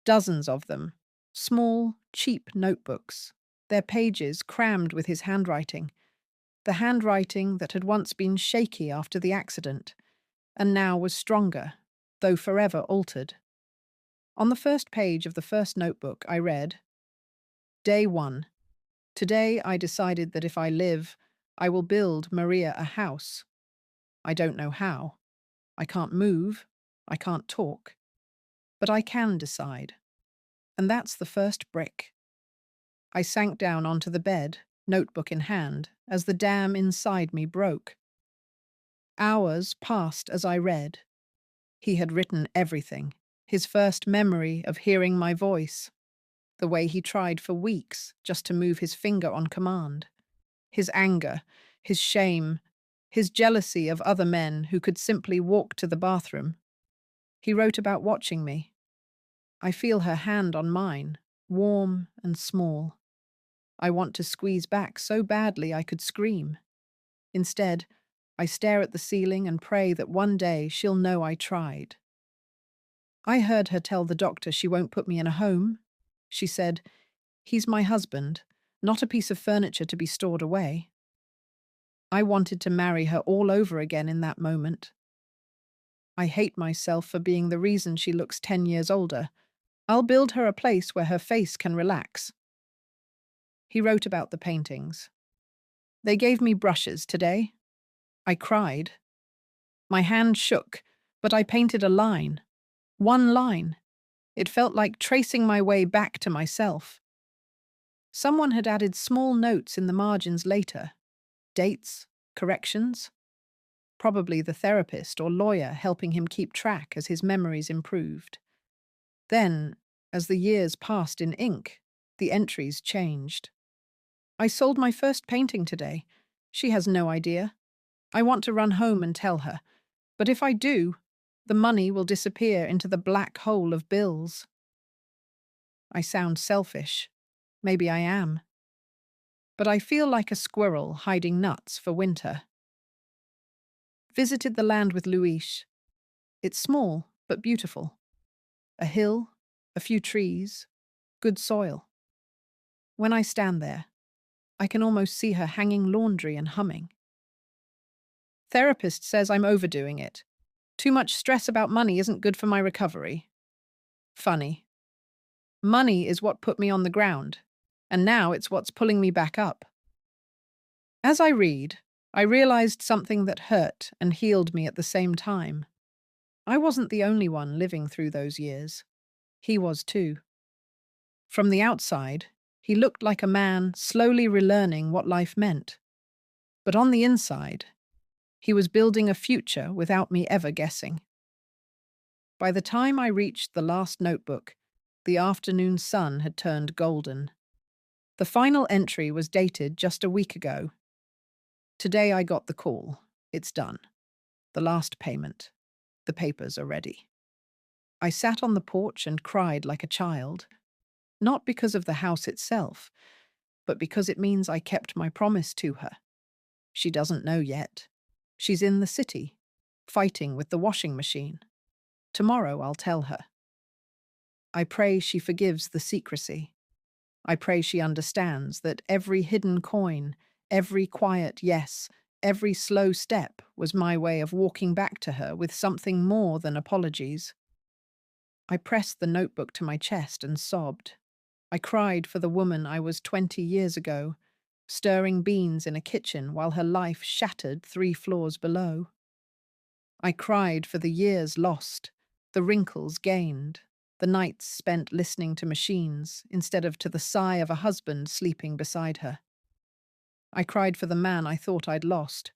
dozens of them, small, cheap notebooks, their pages crammed with his handwriting, the handwriting that had once been shaky after the accident, and now was stronger, though forever altered. On the first page of the first notebook I read, "Day 1. Today I decided that if I live, I will build Maria a house. I don't know how. I can't move. I can't talk. But I can decide. And that's the first brick." I sank down onto the bed, notebook in hand, as the dam inside me broke. Hours passed as I read. He had written everything. His first memory of hearing my voice, the way he tried for weeks just to move his finger on command, his anger, his shame, his jealousy of other men who could simply walk to the bathroom. He wrote about watching me. I feel her hand on mine, warm and small. I want to squeeze back so badly I could scream. Instead, I stare at the ceiling and pray that one day she'll know I tried. I heard her tell the doctor she won't put me in a home. She said, "He's my husband, not a piece of furniture to be stored away." I wanted to marry her all over again in that moment. I hate myself for being the reason she looks 10 years older. I'll build her a place where her face can relax. He wrote about the paintings. They gave me brushes today. I cried. My hand shook, but I painted a line. One line. It felt like tracing my way back to myself. Someone had added small notes in the margins later. Dates, corrections. Probably the therapist or lawyer helping him keep track as his memories improved. Then, as the years passed in ink, the entries changed. I sold my first painting today. She has no idea. I want to run home and tell her. But if I do, the money will disappear into the black hole of bills. I sound selfish. Maybe I am. But I feel like a squirrel hiding nuts for winter. Visited the land with Luis. It's small, but beautiful. A hill, a few trees, good soil. When I stand there, I can almost see her hanging laundry and humming. Therapist says I'm overdoing it. Too much stress about money isn't good for my recovery. Funny. Money is what put me on the ground, and now it's what's pulling me back up. As I read, I realized something that hurt and healed me at the same time. I wasn't the only one living through those years. He was too. From the outside, he looked like a man slowly relearning what life meant. But on the inside, he was building a future without me ever guessing. By the time I reached the last notebook, the afternoon sun had turned golden. The final entry was dated just a week ago. Today I got the call. It's done. The last payment. The papers are ready. I sat on the porch and cried like a child, not because of the house itself, but because it means I kept my promise to her. She doesn't know yet. She's in the city, fighting with the washing machine. Tomorrow I'll tell her. I pray she forgives the secrecy. I pray she understands that every hidden coin, every quiet yes, every slow step was my way of walking back to her with something more than apologies. I pressed the notebook to my chest and sobbed. I cried for the woman I was 20 years ago, stirring beans in a kitchen while her life shattered 3 floors below. I cried for the years lost, the wrinkles gained, the nights spent listening to machines instead of to the sigh of a husband sleeping beside her. I cried for the man I thought I'd lost,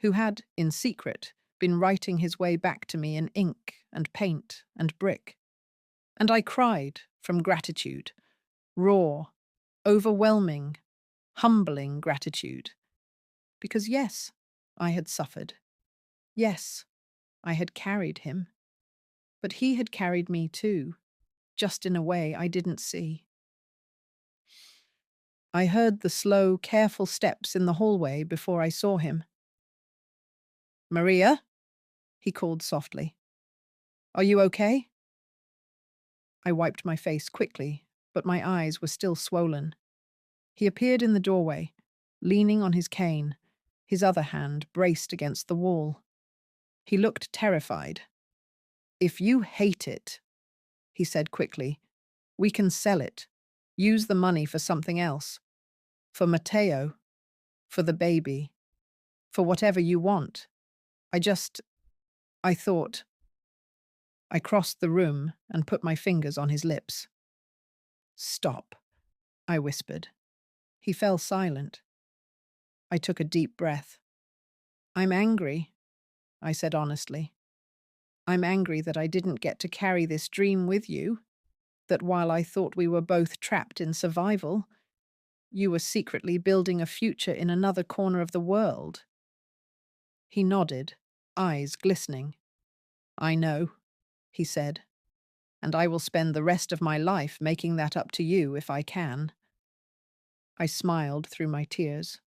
who had, in secret, been writing his way back to me in ink and paint and brick. And I cried from gratitude, raw, overwhelming, humbling gratitude. Because yes, I had suffered. Yes, I had carried him. But he had carried me too, just in a way I didn't see. I heard the slow, careful steps in the hallway before I saw him. "Maria?" he called softly. "Are you okay?" I wiped my face quickly, but my eyes were still swollen. He appeared in the doorway, leaning on his cane, his other hand braced against the wall. He looked terrified. "If you hate it," he said quickly, "we can sell it. Use the money for something else. For Matteo. For the baby. For whatever you want. I thought." I crossed the room and put my fingers on his lips. "Stop," I whispered. He fell silent. I took a deep breath. "I'm angry," I said honestly. I'm angry that I didn't get to carry this dream with you, that while I thought we were both trapped in survival, you were secretly building a future in another corner of the world." He nodded, eyes glistening. "I know," he said, "and I will spend the rest of my life making that up to you if I can." I smiled through my tears.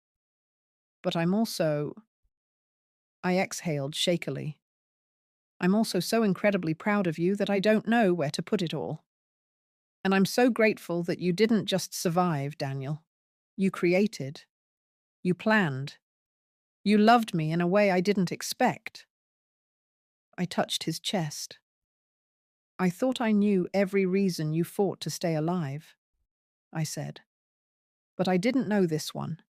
"But I exhaled shakily. "I'm also so incredibly proud of you that I don't know where to put it all. And I'm so grateful that you didn't just survive, Daniel. You created. You planned. You loved me in a way I didn't expect." I touched his chest. "I thought I knew every reason you fought to stay alive," I said. "But I didn't know this one.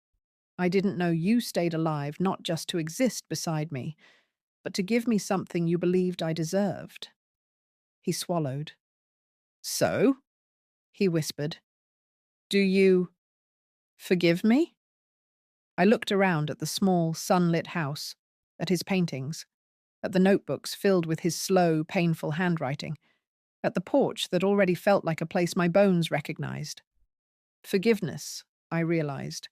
I didn't know you stayed alive not just to exist beside me, but to give me something you believed I deserved." He swallowed. "So?" he whispered. "Do you forgive me?" I looked around at the small, sunlit house, at his paintings, at the notebooks filled with his slow, painful handwriting, at the porch that already felt like a place my bones recognized. Forgiveness, I realized,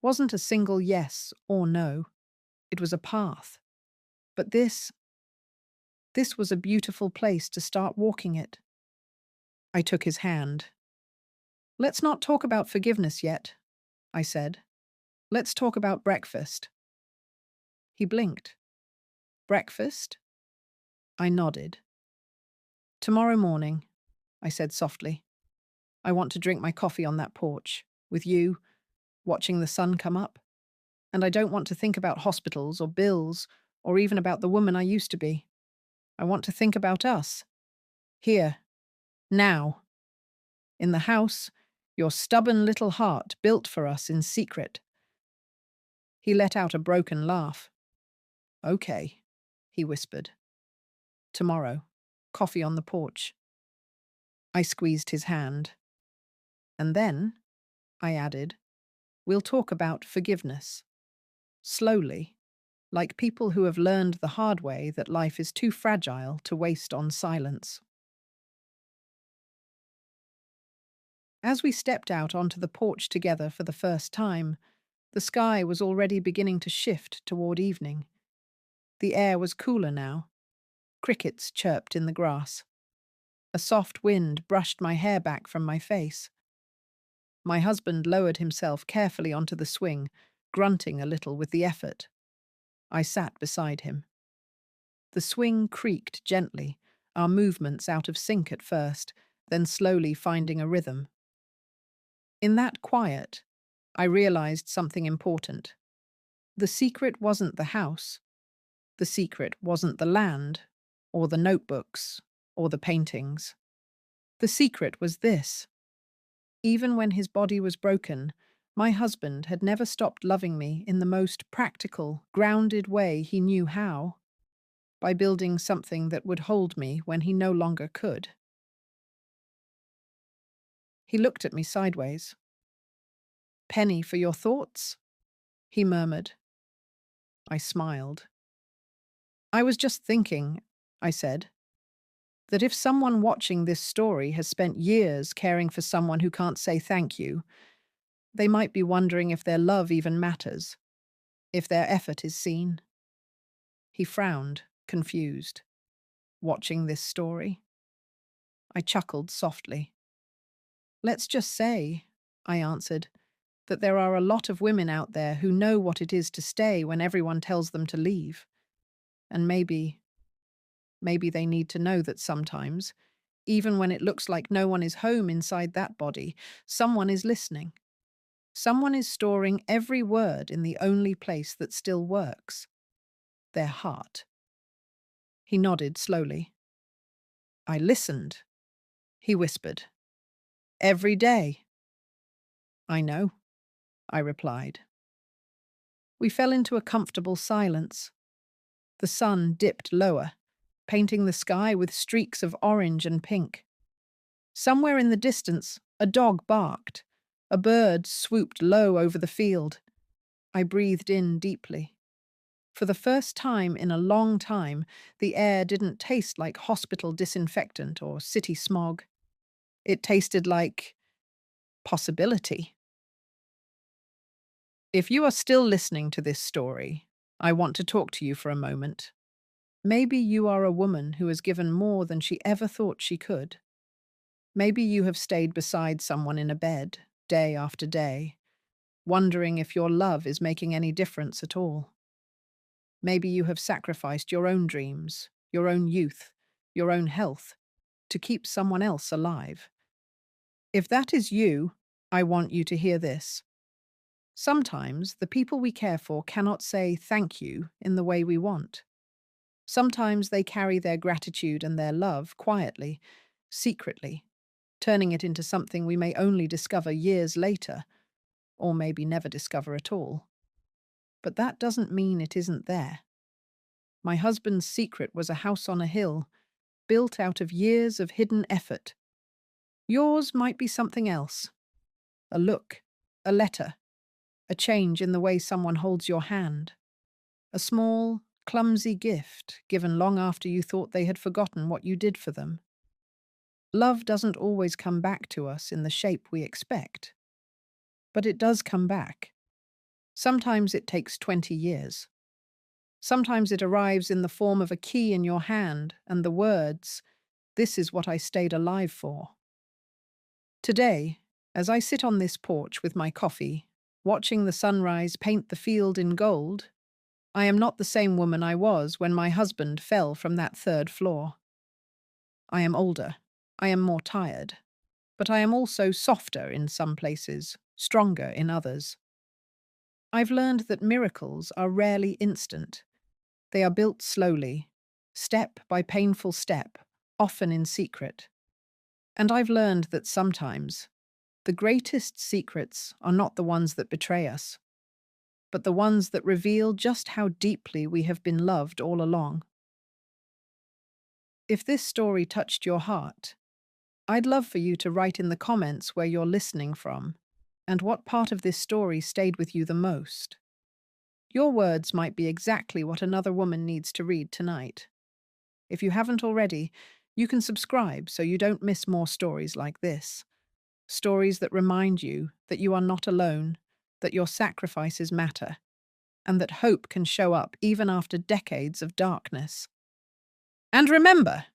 wasn't a single yes or no. It was a path. But this was a beautiful place to start walking it. I took his hand. "Let's not talk about forgiveness yet," I said. "Let's talk about breakfast." He blinked. "Breakfast?" I nodded. "Tomorrow morning," I said softly. "I want to drink my coffee on that porch, with you, watching the sun come up. And I don't want to think about hospitals or bills or even about the woman I used to be. I want to think about us. Here. Now. In the house your stubborn little heart built for us in secret." He let out a broken laugh. "Okay," he whispered. "Tomorrow. Coffee on the porch." I squeezed his hand. "And then," I added, "we'll talk about forgiveness. Slowly, like people who have learned the hard way that life is too fragile to waste on silence." As we stepped out onto the porch together for the first time, the sky was already beginning to shift toward evening. The air was cooler now. Crickets chirped in the grass. A soft wind brushed my hair back from my face. My husband lowered himself carefully onto the swing, grunting a little with the effort. I sat beside him. The swing creaked gently, our movements out of sync at first, then slowly finding a rhythm. In that quiet, I realized something important. The secret wasn't the house. The secret wasn't the land, or the notebooks, or the paintings. The secret was this. Even when his body was broken, my husband had never stopped loving me in the most practical, grounded way he knew how, by building something that would hold me when he no longer could. He looked at me sideways. "Penny for your thoughts?" he murmured. I smiled. "I was just thinking," I said, "that if someone watching this story has spent years caring for someone who can't say thank you, they might be wondering if their love even matters, if their effort is seen." He frowned, confused. "Watching this story?" I chuckled softly. "Let's just say," I answered, "that there are a lot of women out there who know what it is to stay when everyone tells them to leave. And maybe they need to know that sometimes, even when it looks like no one is home inside that body, someone is listening. Someone is storing every word in the only place that still works, their heart." He nodded slowly. "I listened," he whispered. "Every day." "I know," I replied. We fell into a comfortable silence. The sun dipped lower, painting the sky with streaks of orange and pink. Somewhere in the distance, a dog barked. A bird swooped low over the field. I breathed in deeply. For the first time in a long time, the air didn't taste like hospital disinfectant or city smog. It tasted like possibility. If you are still listening to this story, I want to talk to you for a moment. Maybe you are a woman who has given more than she ever thought she could. Maybe you have stayed beside someone in a bed, day after day, wondering if your love is making any difference at all. Maybe you have sacrificed your own dreams, your own youth, your own health, to keep someone else alive. If that is you, I want you to hear this. Sometimes the people we care for cannot say thank you in the way we want. Sometimes they carry their gratitude and their love quietly, secretly, turning it into something we may only discover years later, or maybe never discover at all. But that doesn't mean it isn't there. My husband's secret was a house on a hill, built out of years of hidden effort. Yours might be something else. A look, a letter, a change in the way someone holds your hand. A small, clumsy gift given long after you thought they had forgotten what you did for them. Love doesn't always come back to us in the shape we expect. But it does come back. Sometimes it takes 20 years. Sometimes it arrives in the form of a key in your hand and the words, "This is what I stayed alive for." Today, as I sit on this porch with my coffee, watching the sunrise paint the field in gold, I am not the same woman I was when my husband fell from that third floor. I am older. I am more tired. But I am also softer in some places, stronger in others. I've learned that miracles are rarely instant. They are built slowly, step by painful step, often in secret. And I've learned that sometimes the greatest secrets are not the ones that betray us, but the ones that reveal just how deeply we have been loved all along. If this story touched your heart, I'd love for you to write in the comments where you're listening from and what part of this story stayed with you the most. Your words might be exactly what another woman needs to read tonight. If you haven't already, you can subscribe so you don't miss more stories like this. Stories that remind you that you are not alone, that your sacrifices matter, and that hope can show up even after decades of darkness. And remember,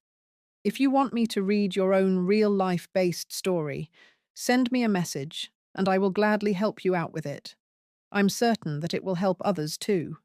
if you want me to read your own real-life-based story, send me a message, and I will gladly help you out with it. I'm certain that it will help others too.